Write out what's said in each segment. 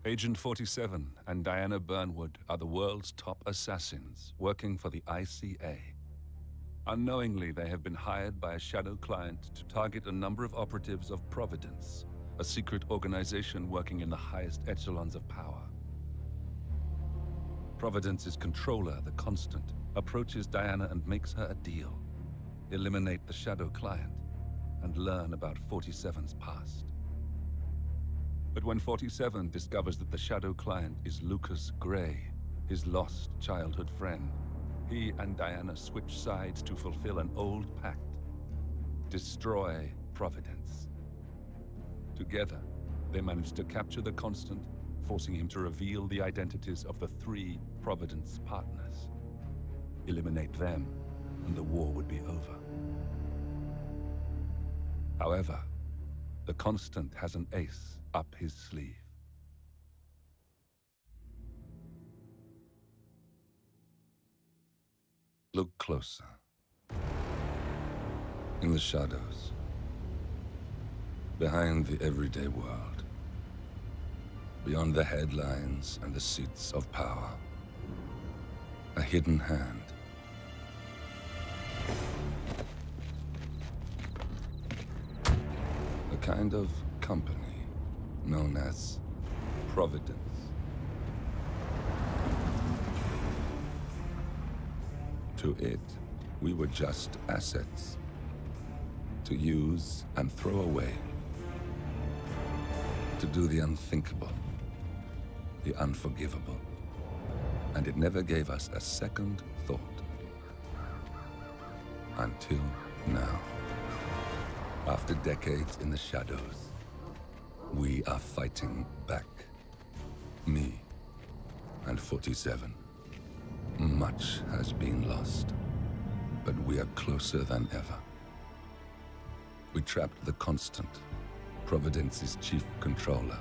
Agent 47 and Diana Burnwood are the world's top assassins working for the ICA. Unknowingly, they have been hired by a shadow client to target a number of operatives of Providence, a secret organization working in the highest echelons of power. Providence's controller, the Constant, approaches Diana and makes her a deal. Eliminate the shadow client and learn about 47's past. But when 47 discovers that the shadow client is Lucas Gray, his lost childhood friend, he and Diana switch sides to fulfill an old pact: destroy Providence. Together, they manage to capture the Constant, forcing him to reveal the identities of the 3 Providence partners. Eliminate them, and the war would be over. However, the Constant has an ace up his sleeve. Look closer. In the shadows, behind the everyday world, beyond the headlines and the seats of power, a hidden hand. A kind of company known as Providence. To it, we were just assets, to use and throw away, to do the unthinkable, the unforgivable, and it never gave us a second thought. Until now. After decades in the shadows, we are fighting back. Me and 47. Much has been lost, but we are closer than ever. We trapped the Constant, Providence's chief controller,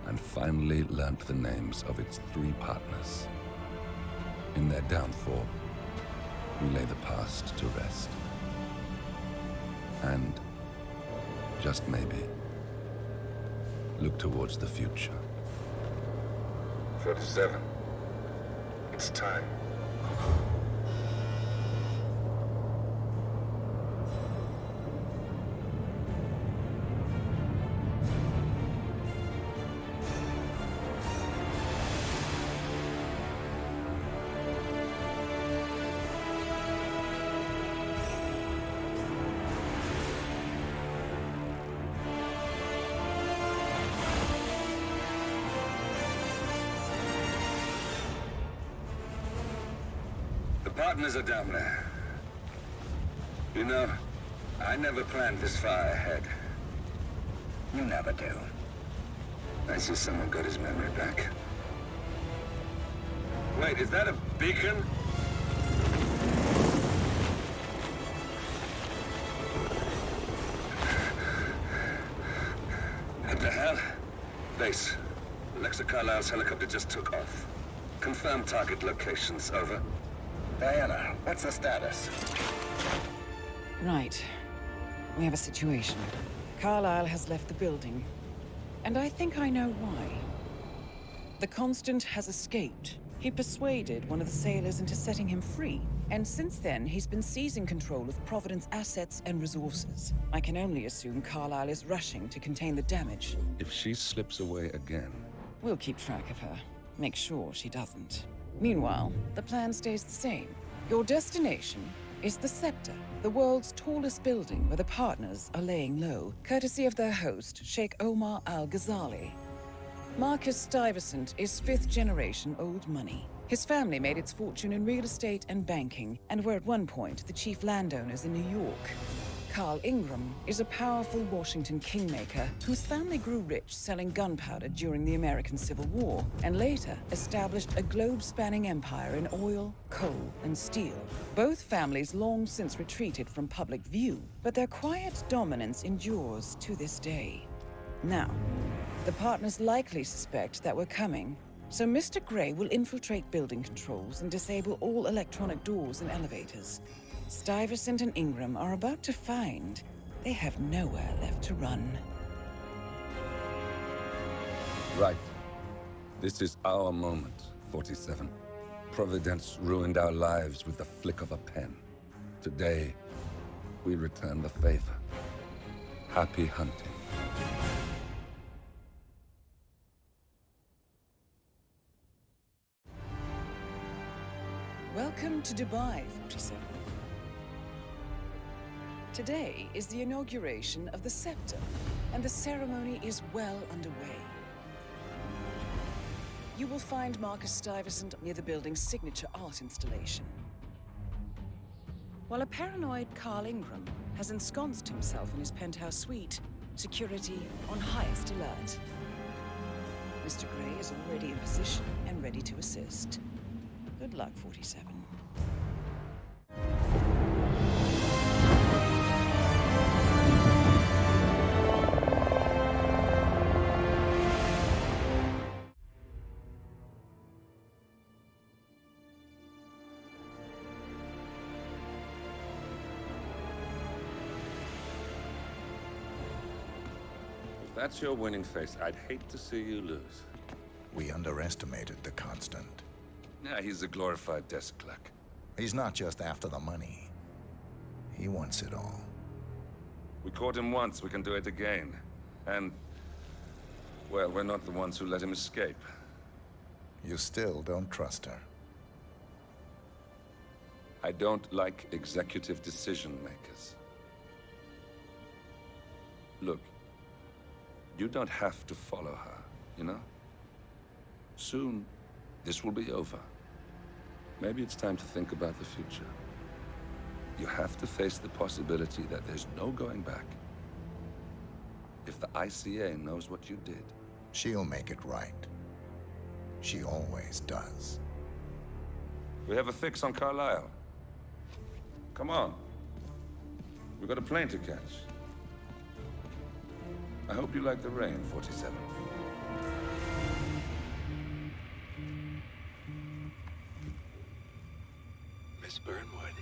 and finally learnt the names of its 3 partners. In their downfall, we lay the past to rest. And, just maybe, look towards the future. 47. It's time. The partners are down there. You know, I never planned this far ahead. You never do. I see someone got his memory back. Wait, is that a beacon? What the hell? Base. Alexa Carlisle's helicopter just took off. Confirm target locations, over. Diana, what's the status? Right. We have a situation. Carlisle has left the building. And I think I know why. The Constant has escaped. He persuaded one of the sailors into setting him free. And since then, he's been seizing control of Providence assets and resources. I can only assume Carlisle is rushing to contain the damage. If she slips away again... We'll keep track of her. Make sure she doesn't. Meanwhile, the plan stays the same. Your destination is the Scepter, the world's tallest building where the partners are laying low, courtesy of their host, Sheikh Omar Al-Ghazali. Marcus Stuyvesant is 5th-generation old money. His family made its fortune in real estate and banking, and were at one point the chief landowners in New York. Carl Ingram is a powerful Washington kingmaker whose family grew rich selling gunpowder during the American Civil War, and later established a globe-spanning empire in oil, coal, and steel. Both families long since retreated from public view, but their quiet dominance endures to this day. Now, the partners likely suspect that we're coming, so Mr. Gray will infiltrate building controls and disable all electronic doors and elevators. Stuyvesant and Ingram are about to find They have nowhere left to run. Right. This is our moment, 47. Providence ruined our lives with the flick of a pen. Today, we return the favor. Happy hunting. Welcome to Dubai, 47. Today is the inauguration of the Scepter, and the ceremony is well underway. You will find Marcus Stuyvesant near the building's signature art installation. While a paranoid Carl Ingram has ensconced himself in his penthouse suite, security on highest alert. Mr. Gray is already in position and ready to assist. Good luck, 47. If that's your winning face, I'd hate to see you lose. We underestimated the Constant. Yeah, he's a glorified desk clerk. He's not just after the money. He wants it all. We caught him once, we can do it again. And, well, we're not the ones who let him escape. You still don't trust her. I don't like executive decision makers. Look, you don't have to follow her, you know? Soon, this will be over. Maybe it's time to think about the future. You have to face the possibility that there's no going back. If the ICA knows what you did... She'll make it right. She always does. We have a fix on Carlisle. Come on. We've got a plane to catch. I hope you like the rain, 47. Miss Burnwood,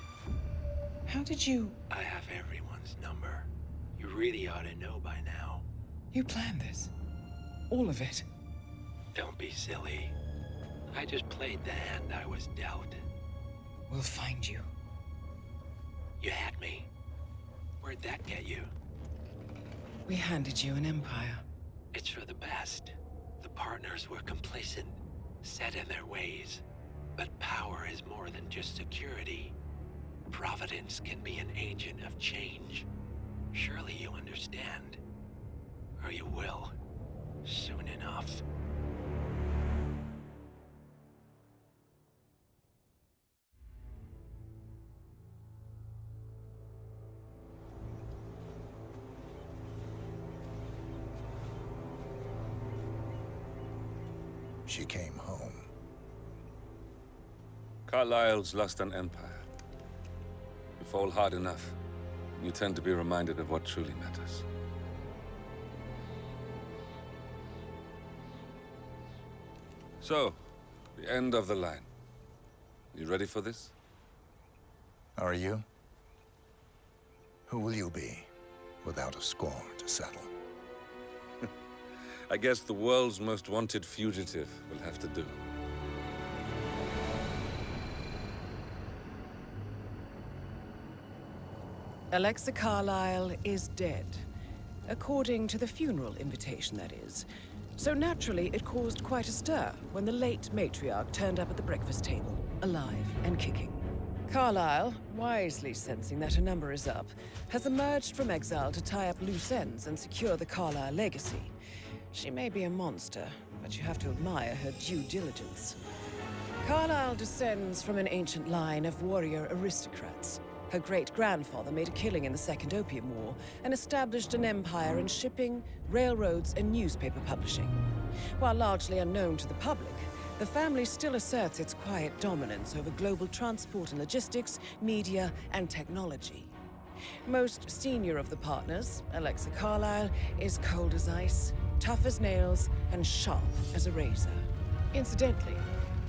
How did you... I have everyone's number. You really ought to know by now. You planned this? All of it? Don't be silly. I just played the hand I was dealt. We'll find you. You had me. Where'd that get you? We handed you an empire. It's for the best. The partners were complacent, set in their ways. But power is more than just security. Providence can be an agent of change. Surely you understand. Or you will. Soon enough. She came home. Carlisle's lost an empire. You fall hard enough, you tend to be reminded of what truly matters. So, the end of the line. You ready for this? Are you? Who will you be, without a score to settle? I guess the world's most wanted fugitive will have to do. Alexa Carlisle is dead. According to the funeral invitation, that is. So naturally, it caused quite a stir when the late matriarch turned up at the breakfast table, alive and kicking. Carlisle, wisely sensing that her number is up, has emerged from exile to tie up loose ends and secure the Carlisle legacy. She may be a monster, but you have to admire her due diligence. Carlisle descends from an ancient line of warrior aristocrats. Her great-grandfather made a killing in the Second Opium War and established an empire in shipping, railroads, and newspaper publishing. While largely unknown to the public, the family still asserts its quiet dominance over global transport and logistics, media, and technology. Most senior of the partners, Alexa Carlisle, is cold as ice, tough as nails, and sharp as a razor. Incidentally,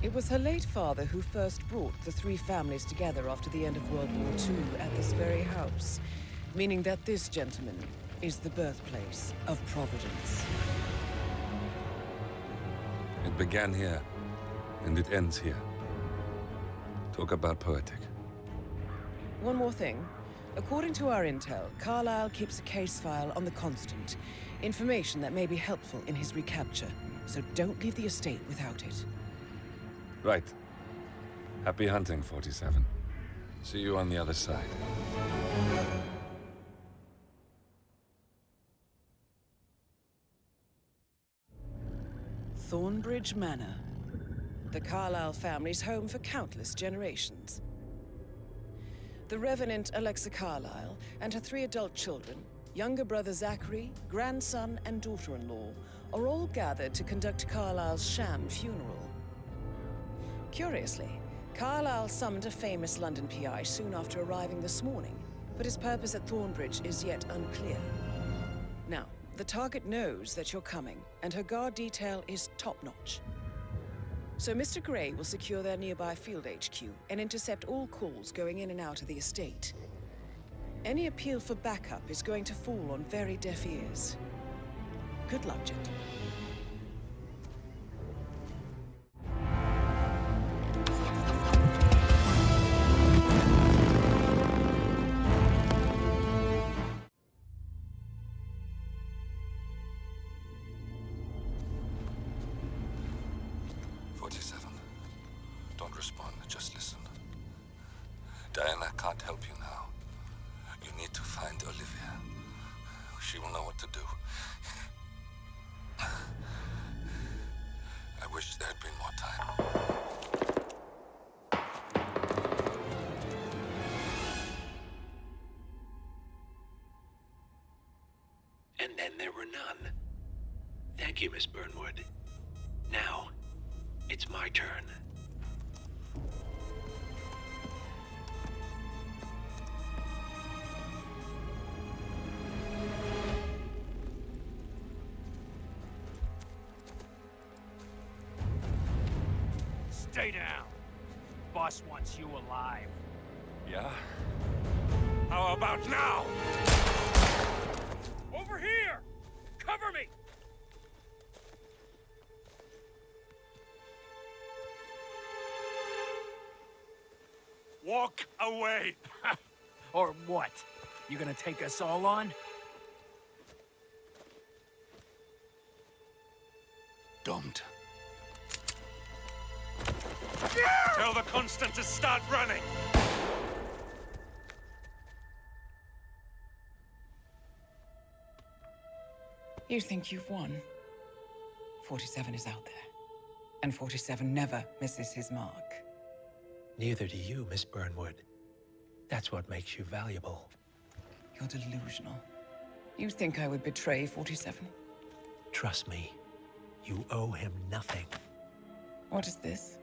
it was her late father who first brought the three families together after the end of World War II at this very house. Meaning that this gentleman is the birthplace of Providence. It began here, and it ends here. Talk about poetic. One more thing. According to our intel, Carlyle keeps a case file on the Constant. Information that may be helpful in his recapture. So don't leave the estate without it. Right. Happy hunting, 47. See you on the other side. Thornbridge Manor. The Carlyle family's home for countless generations. The Revenant Alexa Carlyle and her 3 adult children, younger brother Zachary, grandson, and daughter-in-law, are all gathered to conduct Carlyle's sham funeral. Curiously, Carlyle summoned a famous London PI soon after arriving this morning, but his purpose at Thornbridge is yet unclear. Now, the target knows that you're coming, and her guard detail is top-notch. So Mr. Gray will secure their nearby field HQ and intercept all calls going in and out of the estate. Any appeal for backup is going to fall on very deaf ears. Good luck, gentlemen. Don't respond, just listen. Diana can't help you now. You need to find Olivia. She will know what to do. I wish there had been more time. And then there were none. Thank you, Miss Burnwood. Now, it's my turn. Stay down. Boss wants you alive. Yeah? How about now? Over here! Cover me! Walk away! Or what? You gonna take us all on? Don't. Tell the Constant to start running! You think you've won? 47 is out there. And 47 never misses his mark. Neither do you, Miss Burnwood. That's what makes you valuable. You're delusional. You think I would betray 47? Trust me, you owe him nothing. What is this?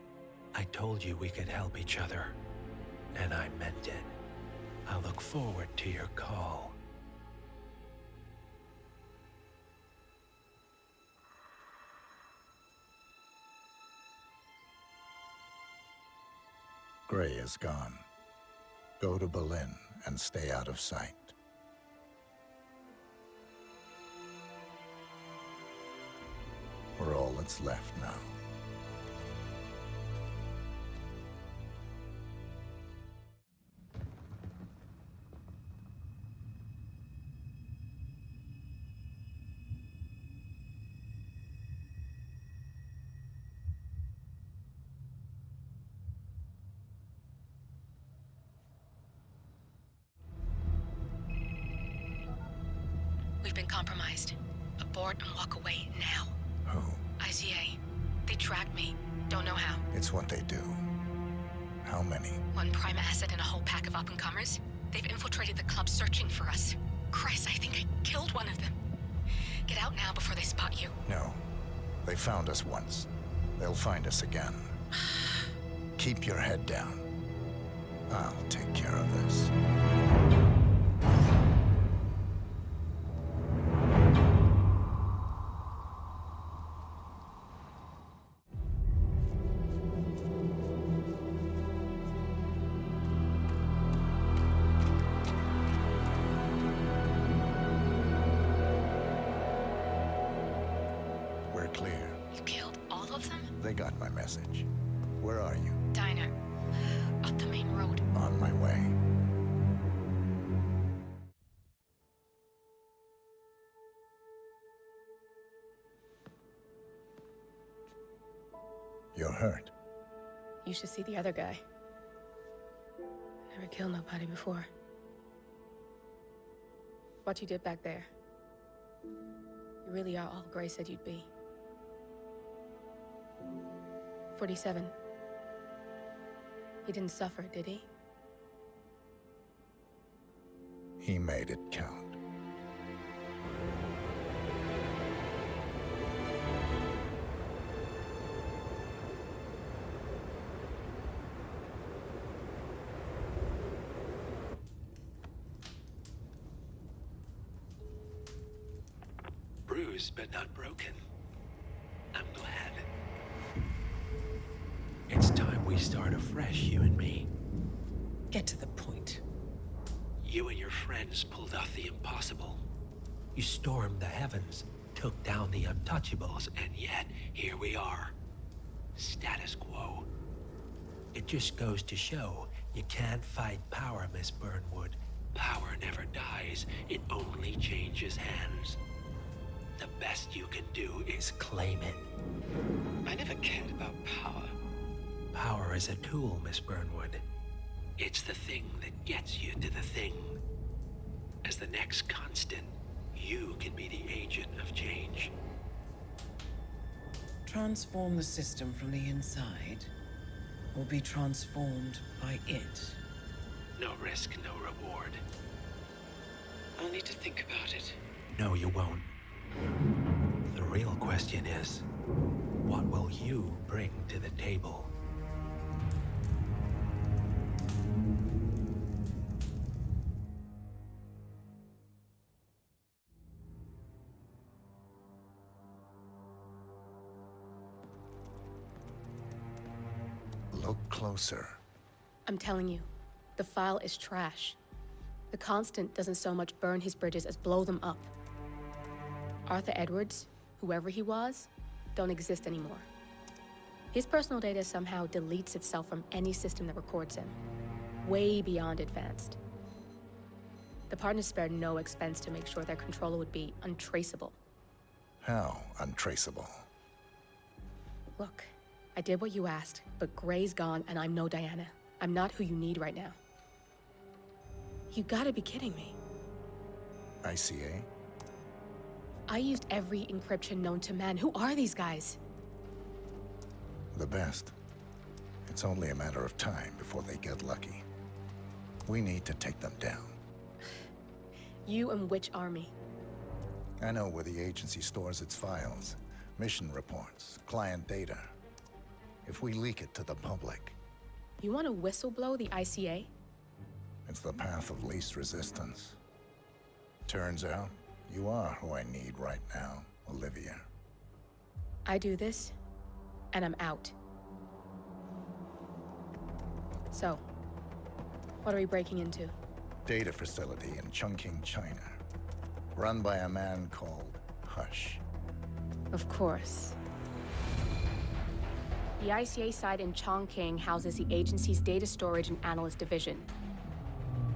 I told you we could help each other, and I meant it. I'll look forward to your call. Gray is gone. Go to Berlin and stay out of sight. We're all that's left now. We've been compromised. Abort and walk away now. Who? ICA. They tracked me. Don't know how. It's what they do. How many? One prime asset and a whole pack of up-and-comers. They've infiltrated the club searching for us. Christ, I think I killed one of them. Get out now before they spot you. No. They found us once. They'll find us again. Keep your head down. I'll take care of this. We're clear. You killed all of them? They got my message. Where are you? Diner. Up the main road. On my way. You're hurt. You should see the other guy. Never killed nobody before. What you did back there. You really are all Gray said you'd be. 47. He didn't suffer, did he? He made it count. Bruised but not broken. I'm glad. It's time we start afresh, you and me. Get to the point. You and your friends pulled off the impossible. You stormed the heavens, took down the untouchables, and yet here we are. Status quo. It just goes to show you can't fight power, Miss Burnwood. Power never dies, it only changes hands. The best you can do is claim it. I never cared about power. Power is a tool, Miss Burnwood. It's the thing that gets you to the thing. As the next constant, you can be the agent of change. Transform the system from the inside, or be transformed by it. No risk, no reward. I'll need to think about it. No, you won't. The real question is, what will you bring to the table? Look closer. I'm telling you, the file is trash. The Constant doesn't so much burn his bridges as blow them up. Arthur Edwards, whoever he was, don't exist anymore. His personal data somehow deletes itself from any system that records him. Way beyond advanced. The partners spared no expense to make sure their controller would be untraceable. How untraceable? Look, I did what you asked, but Gray's gone and I'm no Diana. I'm not who you need right now. You gotta be kidding me. ICA? I used every encryption known to man. Who are these guys? The best. It's only a matter of time before they get lucky. We need to take them down. You and which army? I know where the agency stores its files, mission reports, client data. If we leak it to the public, You want to whistleblow the ICA? it's the path of least resistance. Turns out, you are who I need right now, Olivia. I do this, and I'm out. So, what are we breaking into? Data facility in Chongqing, China. Run by a man called Hush. Of course. The ICA site in Chongqing houses the agency's data storage and analyst division.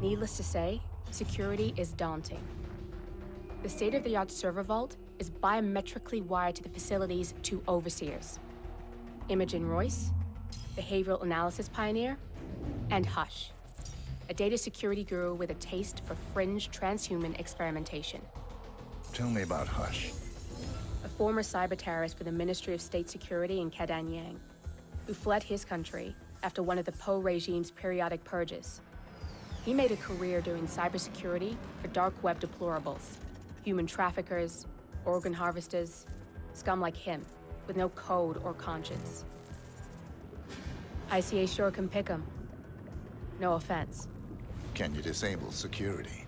Needless to say, security is daunting. The state-of-the-art server vault is biometrically wired to the facility's two overseers. Imogen Royce, behavioral analysis pioneer, and Hush, a data security guru with a taste for fringe transhuman experimentation. Tell me about Hush. A former cyber terrorist for the Ministry of State Security in Kadanyang, who fled his country after one of the Po regime's periodic purges. He made a career doing cybersecurity for dark web deplorables, human traffickers, organ harvesters, scum like him, with no code or conscience. ICA sure can pick 'em. No offense. Can you disable security?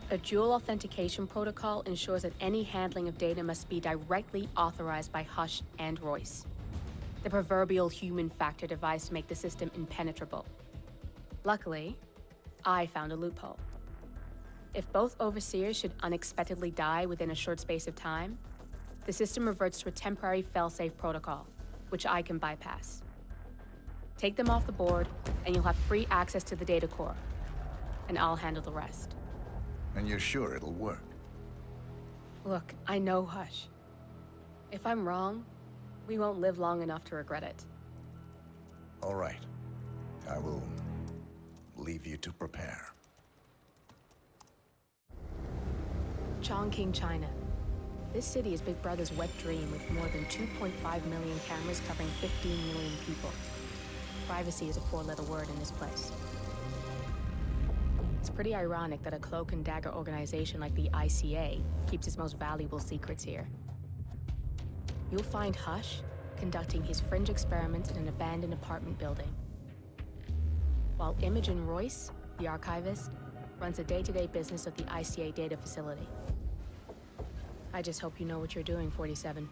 A dual authentication protocol ensures that any handling of data must be directly authorized by Hush and Royce. The proverbial human factor device to make the system impenetrable. Luckily, I found a loophole. If both overseers should unexpectedly die within a short space of time, The system reverts to a temporary fail-safe protocol, which I can bypass. Take them off the board, and you'll have free access to the data core. And I'll handle the rest. And you're sure it'll work? Look, I know Hush. If I'm wrong, we won't live long enough to regret it. All right. I will leave you to prepare. Chongqing, China. This city is Big Brother's wet dream with more than 2.5 million cameras covering 15 million people. Privacy is a four-letter word in this place. It's pretty ironic that a cloak and dagger organization like the ICA keeps its most valuable secrets here. You'll find Hush conducting his fringe experiments in an abandoned apartment building, while Imogen Royce, the archivist, runs the day-to-day business of the ICA data facility. I just hope you know what you're doing, 47.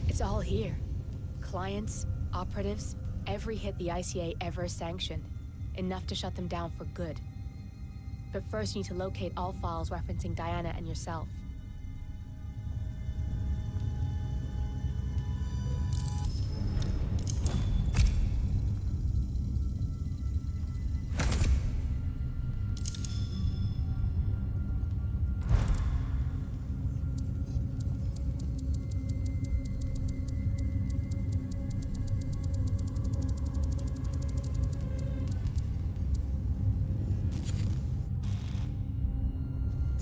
It's all here. Clients, operatives, every hit the ICA ever sanctioned. Enough to shut them down for good. But first you need to locate all files referencing Diana and yourself.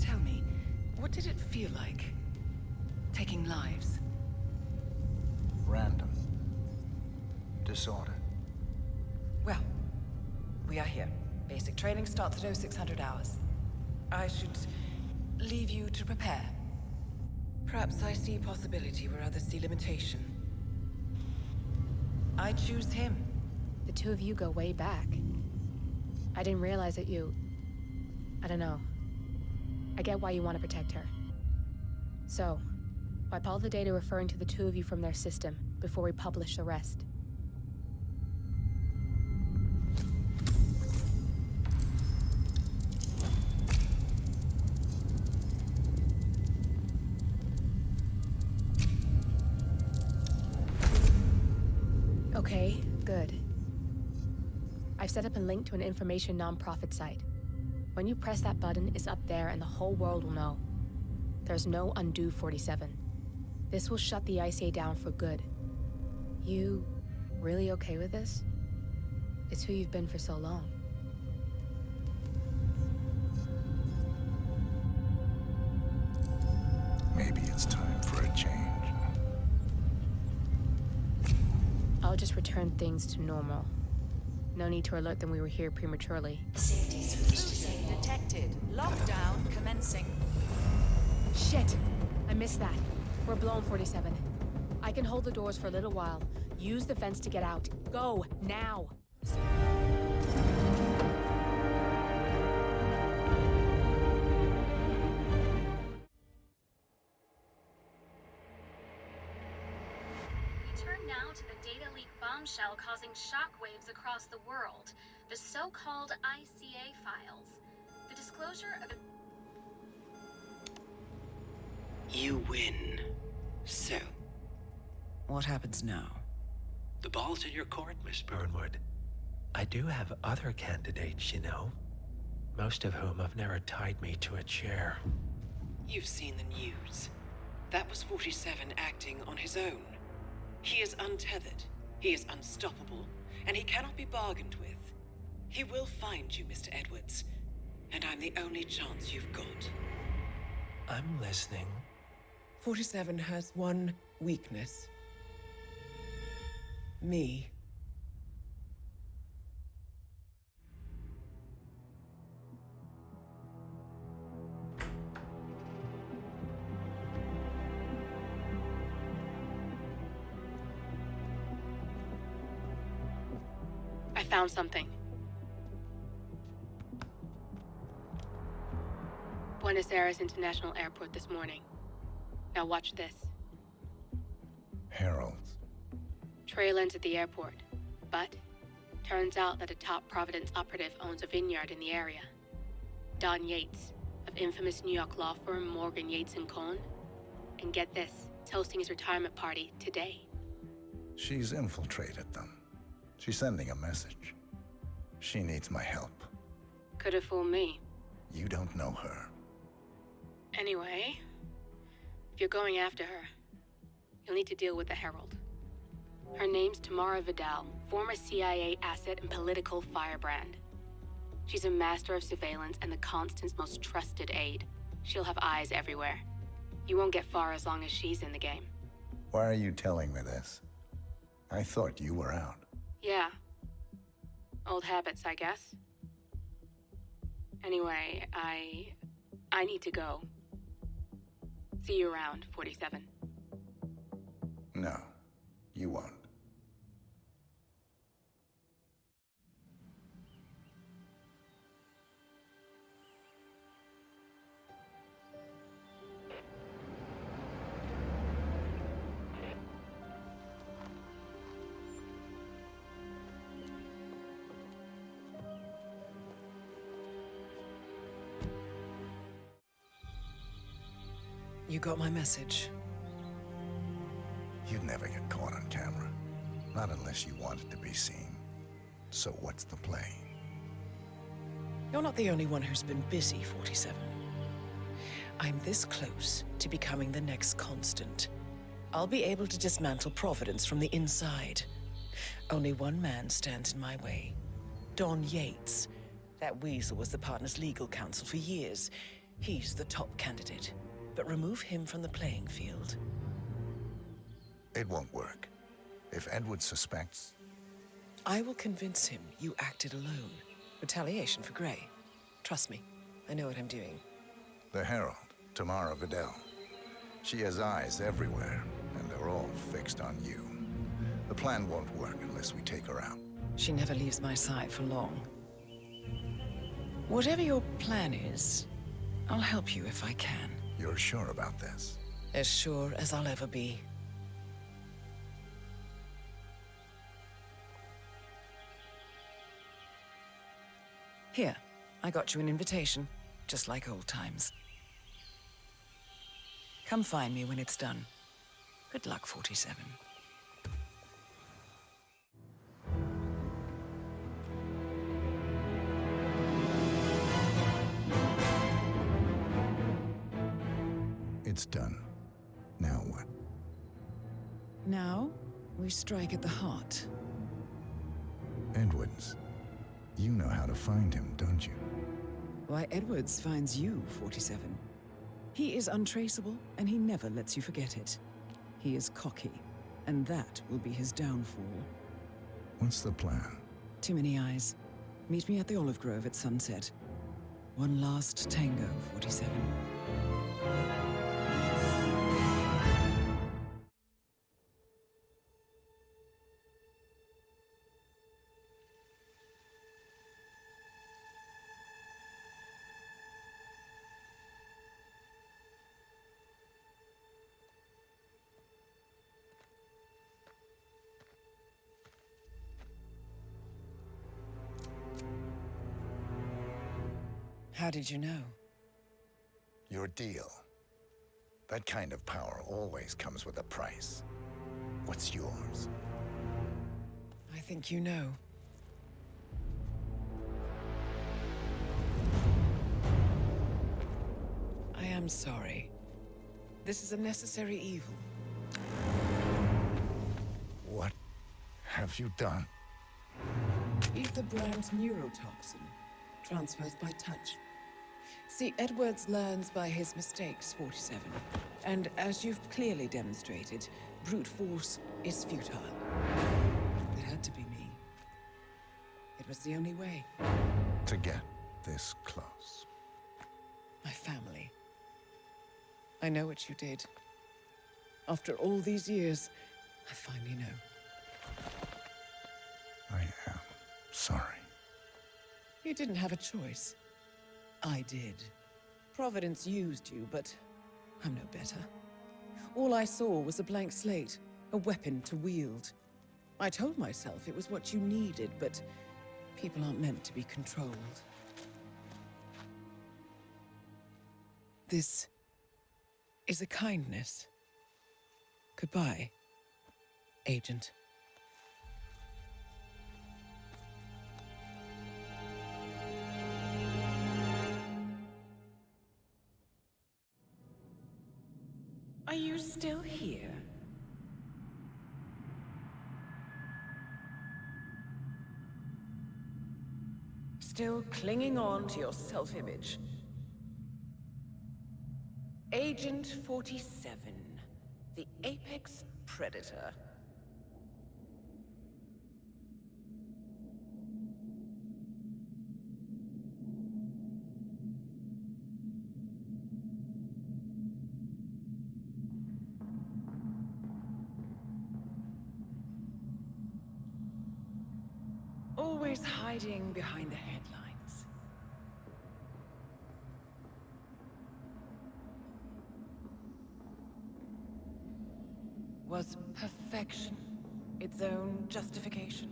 Tell me, what did it feel like? Taking lives? Random. Disorder. Well, we are here. Basic training starts at 0600 hours. I should leave you to prepare. Perhaps I see possibility where others see limitation. I choose him. The two of you go way back. I didn't realize that you... I don't know. I get why you want to protect her. So, wipe all the data referring to the two of you from their system before we publish the rest. Okay, good. I've set up a link to an information nonprofit site. When you press that button, it's up there and the whole world will know. There's no undo 47. This will shut the ICA down for good. You really okay with this? It's who you've been for so long. Maybe it's time for a change. I'll just return things to normal. No need to alert them we were here prematurely. Safety switch detected. Lockdown commencing. Shit! I missed that. We're blown, 47. I can hold the doors for a little while. Use the vents to get out. Go, now! We turn now to the data leak bombshell causing shockwaves across the world. The so-called ICA files. The disclosure of... You win. So, What happens now? The ball's in your court, Miss Burnwood. I do have other candidates, you know. Most of whom have never tied me to a chair. you've seen the news. That was 47 acting on his own. He is untethered, he is unstoppable, and he cannot be bargained with. He will find you, Mr. Edwards, and I'm the only chance you've got. I'm listening. 47 has one weakness. Me. I found something. Buenos Aires International Airport this morning. Now watch this. Heralds. Trail ends at the airport, but turns out that a top Providence operative owns a vineyard in the area. Don Yates, of infamous New York law firm Morgan, Yates & Cohn. And get this, is hosting his retirement party today. She's infiltrated them. She's sending a message. She needs my help. Could have fooled me. You don't know her. Anyway, if you're going after her, you'll need to deal with the Herald. Her name's Tamara Vidal, former CIA asset and political firebrand. She's a master of surveillance and the Constant's most trusted aide. She'll have eyes everywhere. You won't get far as long as she's in the game. Why are you telling me this? I thought you were out. Yeah. Old habits, I guess. Anyway, I need to go. See you around, 47. No, you won't. You got my message. You'd never get caught on camera. Not unless you wanted to be seen. So what's the play? You're not the only one who's been busy, 47. I'm this close to becoming the next Constant. I'll be able to dismantle Providence from the inside. Only one man stands in my way. Don Yates. That weasel was the partner's legal counsel for years. He's the top candidate. But remove him from the playing field. It won't work. If Edward suspects... I will convince him you acted alone. Retaliation for Grey. Trust me, I know what I'm doing. The Herald, Tamara Vidal. She has eyes everywhere, and they're all fixed on you. The plan won't work unless we take her out. She never leaves my side for long. Whatever your plan is, I'll help you if I can. You're sure about this? As sure as I'll ever be. Here, I got you an invitation, just like old times. Come find me when it's done. Good luck, 47. It's done. Now what? Now, we strike at the heart. Edwards. You know how to find him, don't you? Why, Edwards finds you, 47. He is untraceable, and he never lets you forget it. He is cocky, and that will be his downfall. What's the plan? Too many eyes. Meet me at the Olive Grove at sunset. One last tango, 47. How did you know? Your deal. That kind of power always comes with a price. What's yours? I think you know. I am sorry. This is a necessary evil. What have you done? Ether brand neurotoxin. Transfers by touch. See, Edwards learns by his mistakes, 47. And as you've clearly demonstrated, brute force is futile. It had to be me. It was the only way. To get this close. My family. I know what you did. After all these years, I finally know. I am sorry. You didn't have a choice. I did. Providence used you, but I'm no better. All I saw was a blank slate, a weapon to wield. I told myself it was what you needed, but people aren't meant to be controlled. This is a kindness. Goodbye, Agent. Are you still here? Still clinging on to your self-image? Agent 47, the apex predator. Always hiding behind the headlines. Was perfection its own justification?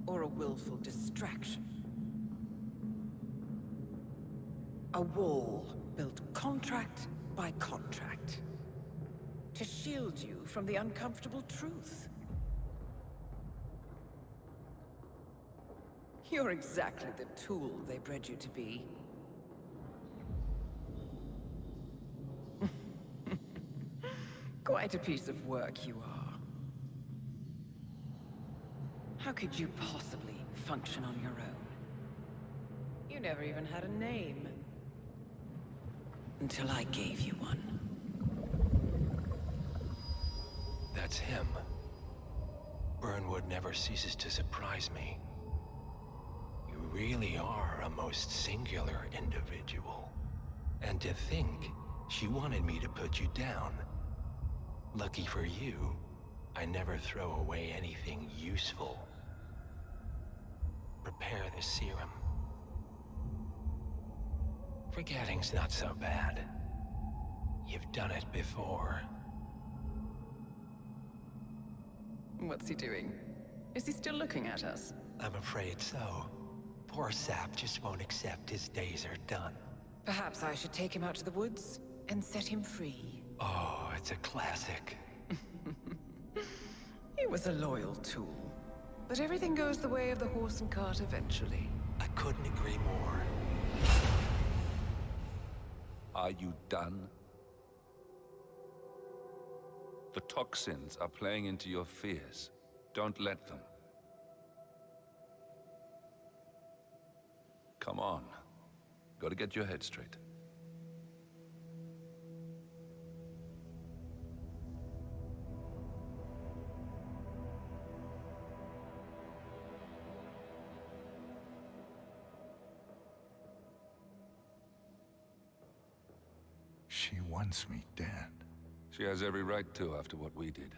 Or a willful distraction? A wall built contract by contract to shield you from the uncomfortable truth. You're exactly the tool they bred you to be. Quite a piece of work you are. How could you possibly function on your own? You never even had a name. Until I gave you one. That's him. Burnwood never ceases to surprise me. You really are a most singular individual. And to think she wanted me to put you down. Lucky for you, I never throw away anything useful. Prepare the serum. Forgetting's not so bad. You've done it before. What's he doing? Is he still looking at us? I'm afraid so. Poor Sap just won't accept his days are done. Perhaps I should take him out to the woods and set him free. Oh, it's a classic. He was a loyal tool. But everything goes the way of the horse and cart eventually. I couldn't agree more. Are you done? The toxins are playing into your fears. Don't let them. Come on. Gotta get your head straight. She wants me dead. She has every right to after what we did.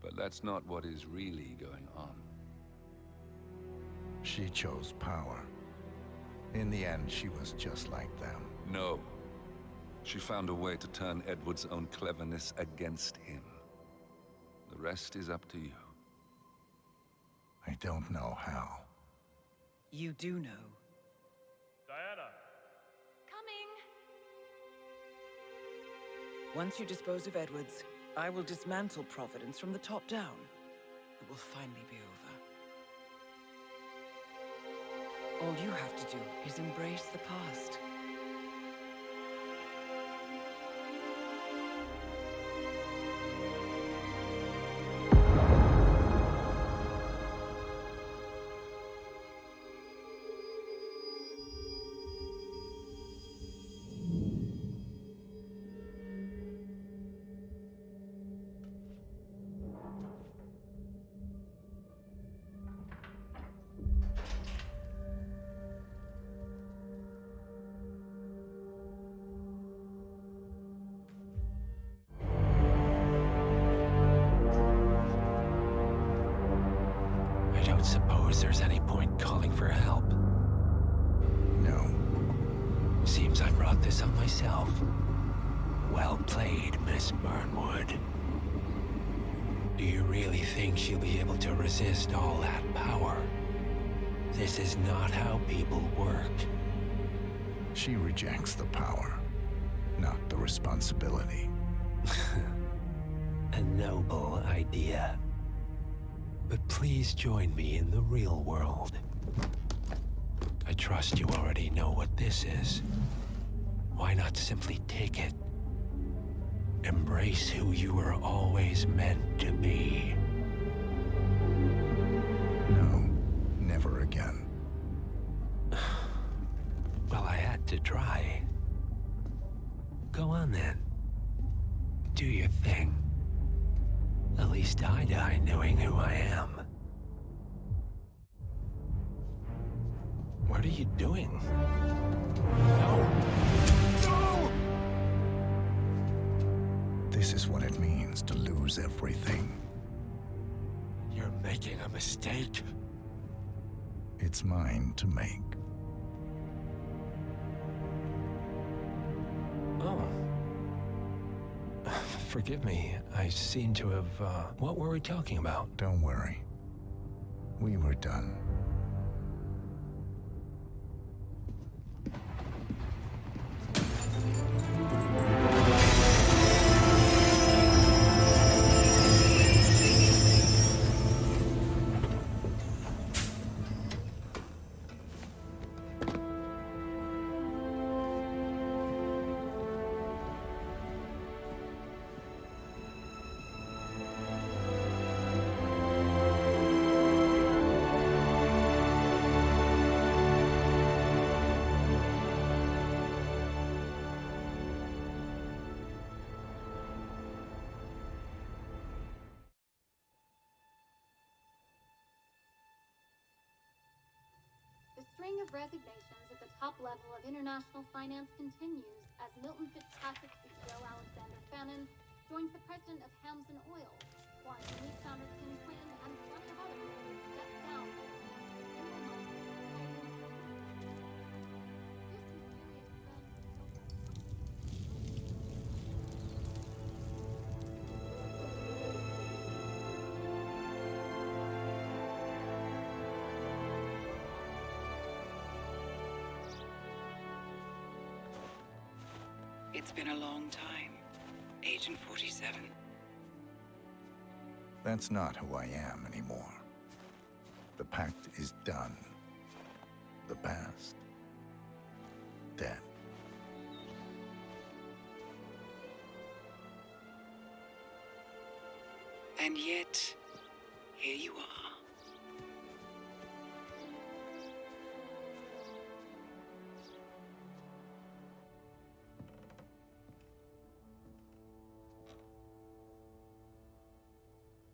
But that's not what is really going on. She chose power. In the end, she was just like them. No. She found a way to turn Edward's own cleverness against him. The rest is up to you. I don't know how. You do know. Diana! Coming! Once you dispose of Edwards, I will dismantle Providence from the top down. It will finally be over. All you have to do is embrace the past. this on myself. Well played, Miss Burnwood. Do you really think she'll be able to resist all that power? This is not how people work. She rejects the power, not the responsibility. A noble idea. But please join me in the real world. I trust you already know what this is. Why not simply take it? Embrace who you were always meant to be. No, never again. Well, I had to try. Go on then. Do your thing. At least I die knowing who I am. What are you doing? No! No! This is what it means to lose everything. You're making a mistake. It's mine to make. Oh. Forgive me. I seem to have, What were we talking about? Don't worry. We were done. The string of resignations at the top level of international finance continues as Milton Fitzpatrick CEO Alexander Fannin joins the president of Hamson Oil, Quantum Leap founder Tim Quinn, and plenty of others who step down. It's been a long time, Agent 47. That's not who I am anymore. The pact is done. The past, dead. And yet, here you are.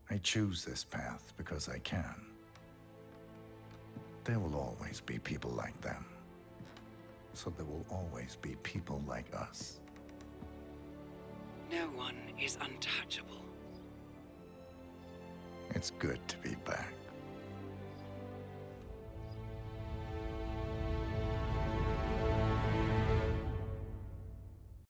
I choose this path because I can. There will always be people like them. So there will always be people like us. No one is untouchable. It's good to be back.